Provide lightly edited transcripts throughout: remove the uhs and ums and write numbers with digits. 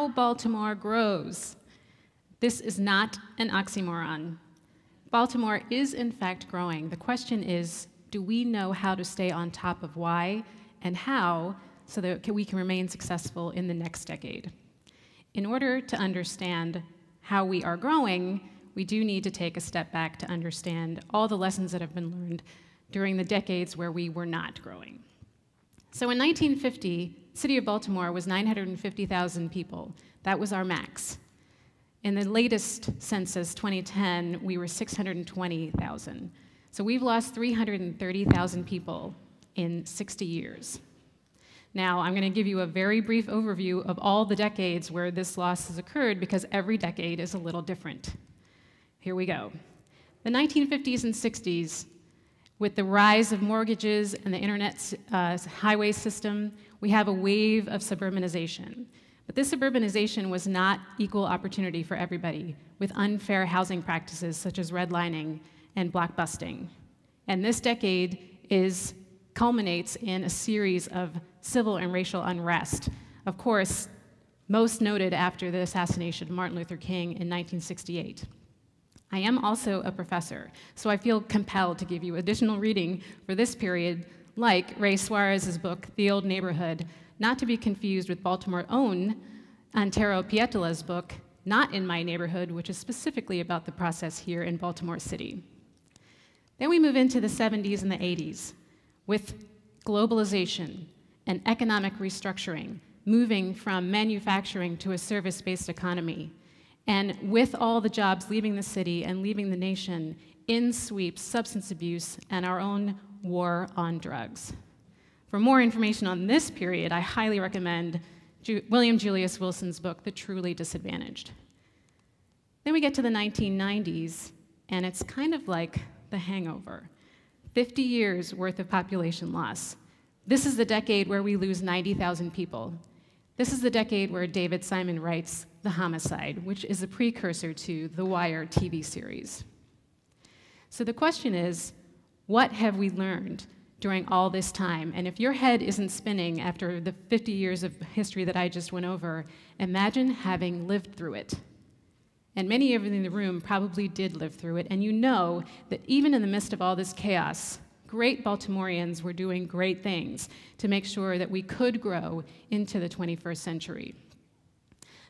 how Baltimore grows. This is not an oxymoron. Baltimore is, in fact, growing. The question is, do we know how to stay on top of why and how so that we can remain successful in the next decade? In order to understand how we are growing, we do need to take a step back to understand all the lessons that have been learned during the decades where we were not growing. So in 1950, the city of Baltimore was 950,000 people. That was our max. In the latest census, 2010, we were 620,000. So we've lost 330,000 people in 60 years. Now, I'm going to give you a very brief overview of all the decades where this loss has occurred because every decade is a little different. Here we go. The 1950s and 60s, with the rise of mortgages and the internet highway system, we have a wave of suburbanization. But this suburbanization was not equal opportunity for everybody, with unfair housing practices such as redlining and blockbusting. And this decade culminates in a series of civil and racial unrest. Of course, most noted after the assassination of Martin Luther King in 1968. I am also a professor, so I feel compelled to give you additional reading for this period, like Ray Suarez's book, The Old Neighborhood, not to be confused with Baltimore's own Antero Pietola's book, Not in My Neighborhood, which is specifically about the process here in Baltimore City. Then we move into the 70s and the 80s with globalization and economic restructuring, moving from manufacturing to a service-based economy. And with all the jobs leaving the city and leaving the nation, in sweeps substance abuse and our own war on drugs. For more information on this period, I highly recommend William Julius Wilson's book, The Truly Disadvantaged. Then we get to the 1990s, and it's kind of like the hangover. 50 years worth of population loss. This is the decade where we lose 90,000 people. This is the decade where David Simon writes The Homicide, which is a precursor to the Iyer TV series. So the question is, what have we learned during all this time? And if your head isn't spinning after the 50 years of history that I just went over, imagine having lived through it. And many of you in the room probably did live through it, and you know that even in the midst of all this chaos, great Baltimoreans were doing great things to make sure that we could grow into the 21st century.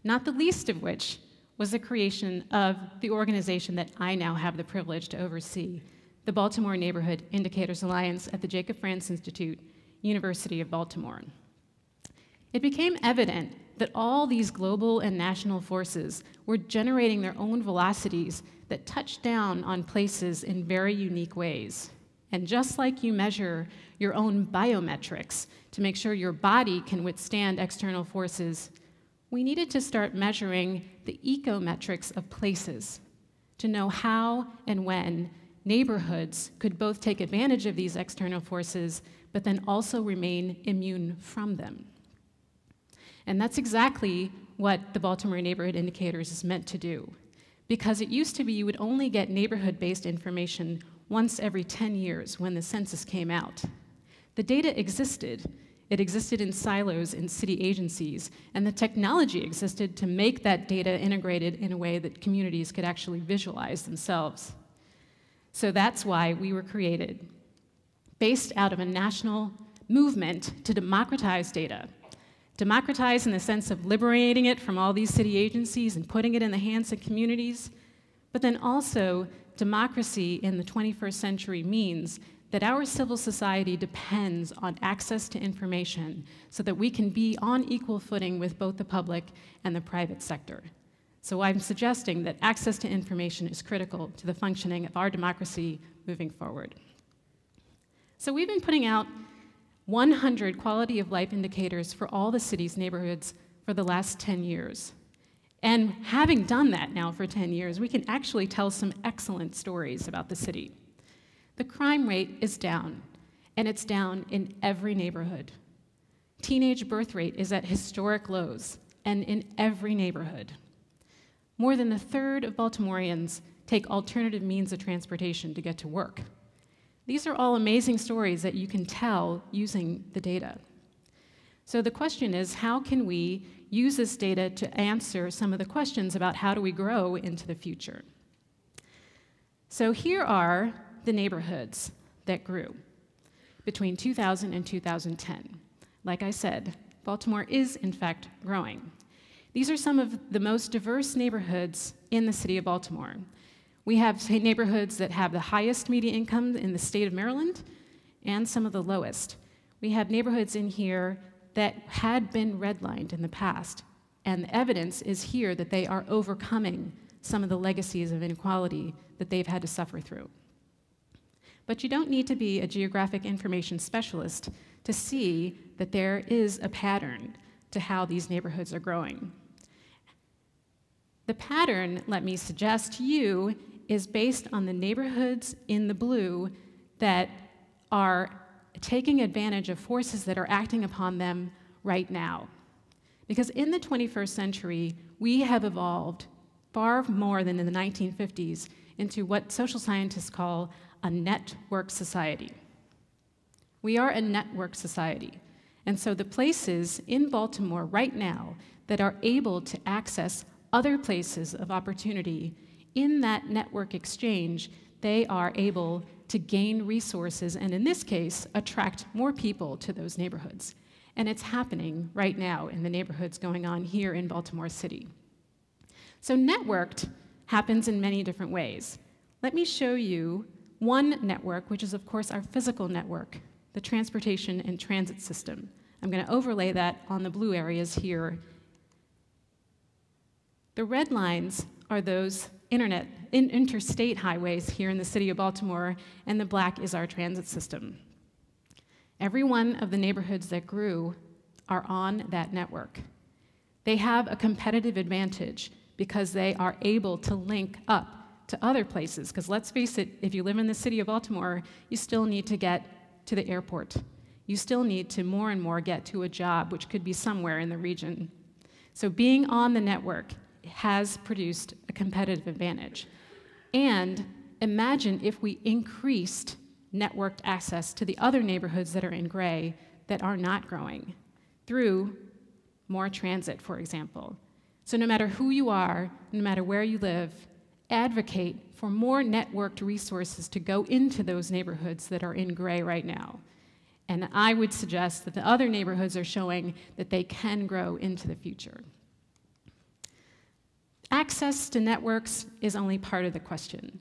Not the least of which was the creation of the organization that I now have the privilege to oversee, the Baltimore Neighborhood Indicators Alliance at the Jacob Frantz Institute, University of Baltimore. It became evident that all these global and national forces were generating their own velocities that touched down on places in very unique ways. And just like you measure your own biometrics to make sure your body can withstand external forces, we needed to start measuring the ecometrics of places to know how and when neighborhoods could both take advantage of these external forces, but then also remain immune from them. And that's exactly what the Baltimore Neighborhood Indicators is meant to do. Because it used to be you would only get neighborhood-based information once every 10 years when the census came out. The data existed. It existed in silos in city agencies, and the technology existed to make that data integrated in a way that communities could actually visualize themselves. So that's why we were created, based out of a national movement to democratize data. Democratize in the sense of liberating it from all these city agencies and putting it in the hands of communities, but then also democracy in the 21st century means that our civil society depends on access to information so that we can be on equal footing with both the public and the private sector. So I'm suggesting that access to information is critical to the functioning of our democracy moving forward. So we've been putting out 100 quality of life indicators for all the city's neighborhoods for the last 10 years. And having done that now for 10 years, we can actually tell some excellent stories about the city. The crime rate is down, and it's down in every neighborhood. Teenage birth rate is at historic lows, and in every neighborhood. More than a third of Baltimoreans take alternative means of transportation to get to work. These are all amazing stories that you can tell using the data. So the question is, how can we use this data to answer some of the questions about how do we grow into the future? So here are the neighborhoods that grew between 2000 and 2010. Like I said, Baltimore is, in fact, growing. These are some of the most diverse neighborhoods in the city of Baltimore. We have neighborhoods that have the highest median income in the state of Maryland and some of the lowest. We have neighborhoods in here that had been redlined in the past, and the evidence is here that they are overcoming some of the legacies of inequality that they've had to suffer through. But you don't need to be a geographic information specialist to see that there is a pattern to how these neighborhoods are growing. The pattern, let me suggest to you, is based on the neighborhoods in the blue that are taking advantage of forces that are acting upon them right now. Because in the 21st century, we have evolved far more than in the 1950s into what social scientists call a network society. We are a network society. And so the places in Baltimore right now that are able to access other places of opportunity in that network exchange, they are able to gain resources and, in this case, attract more people to those neighborhoods. And it's happening right now in the neighborhoods going on here in Baltimore City. So networked happens in many different ways. Let me show you one network, which is, of course, our physical network, the transportation and transit system. I'm going to overlay that on the blue areas here. The red lines are those interstate highways here in the city of Baltimore, and the black is our transit system. Every one of the neighborhoods that grew are on that network. They have a competitive advantage because they are able to link up to other places, because let's face it, if you live in the city of Baltimore, you still need to get to the airport. You still need to more and more get to a job, which could be somewhere in the region. So being on the network has produced a competitive advantage. And imagine if we increased networked access to the other neighborhoods that are in gray that are not growing through more transit, for example. So no matter who you are, no matter where you live, advocate for more networked resources to go into those neighborhoods that are in gray right now. And I would suggest that the other neighborhoods are showing that they can grow into the future. Access to networks is only part of the question.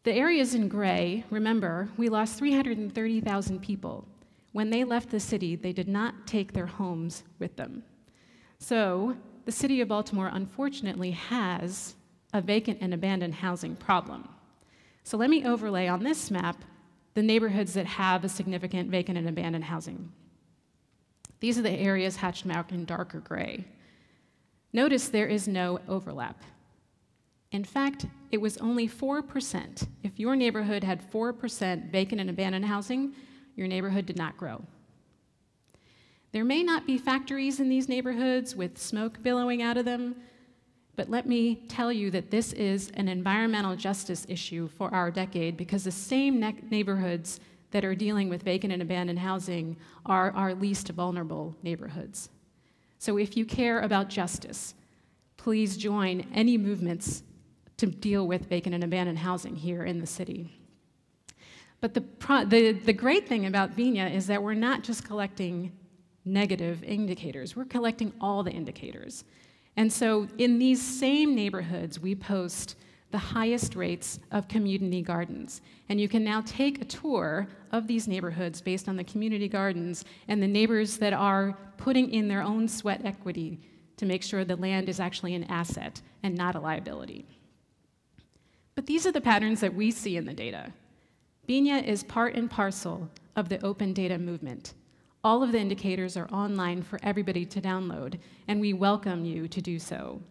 The areas in gray, remember, we lost 330,000 people. When they left the city, they did not take their homes with them. So the city of Baltimore, unfortunately, has a vacant and abandoned housing problem. So let me overlay on this map the neighborhoods that have a significant vacant and abandoned housing. These are the areas hatched out in darker gray. Notice there is no overlap. In fact, it was only 4%. If your neighborhood had 4% vacant and abandoned housing, your neighborhood did not grow. There may not be factories in these neighborhoods with smoke billowing out of them, but let me tell you that this is an environmental justice issue for our decade, because the same neighborhoods that are dealing with vacant and abandoned housing are our least vulnerable neighborhoods. So if you care about justice, please join any movements to deal with vacant and abandoned housing here in the city. But the great thing about VINIA is that we're not just collecting negative indicators, we're collecting all the indicators. And so in these same neighborhoods, we post the highest rates of community gardens. And you can now take a tour of these neighborhoods based on the community gardens and the neighbors that are putting in their own sweat equity to make sure the land is actually an asset and not a liability. But these are the patterns that we see in the data. VINIA is part and parcel of the open data movement. All of the indicators are online for everybody to download, and we welcome you to do so.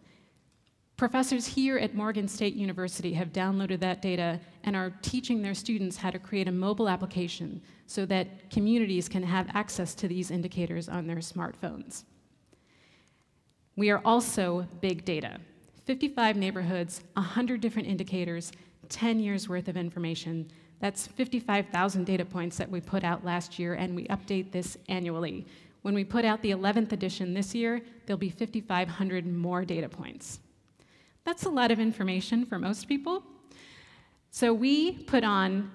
Professors here at Morgan State University have downloaded that data and are teaching their students how to create a mobile application so that communities can have access to these indicators on their smartphones. We are also big data. 55 neighborhoods, 100 different indicators, 10 years worth of information. That's 55,000 data points that we put out last year, and we update this annually. When we put out the 11th edition this year, there'll be 5,500 more data points. That's a lot of information for most people. So we put on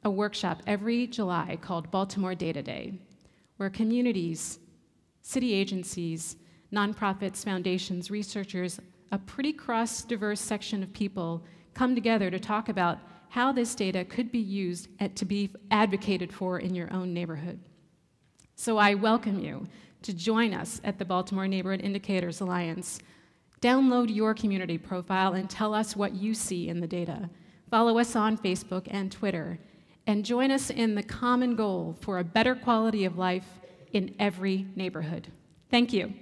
a workshop every July called Baltimore Data Day, where communities, city agencies, nonprofits, foundations, researchers, a pretty cross-diverse section of people come together to talk about how this data could be used to be advocated for in your own neighborhood. So I welcome you to join us at the Baltimore Neighborhood Indicators Alliance. Download your community profile and tell us what you see in the data. Follow us on Facebook and Twitter, and join us in the common goal for a better quality of life in every neighborhood. Thank you.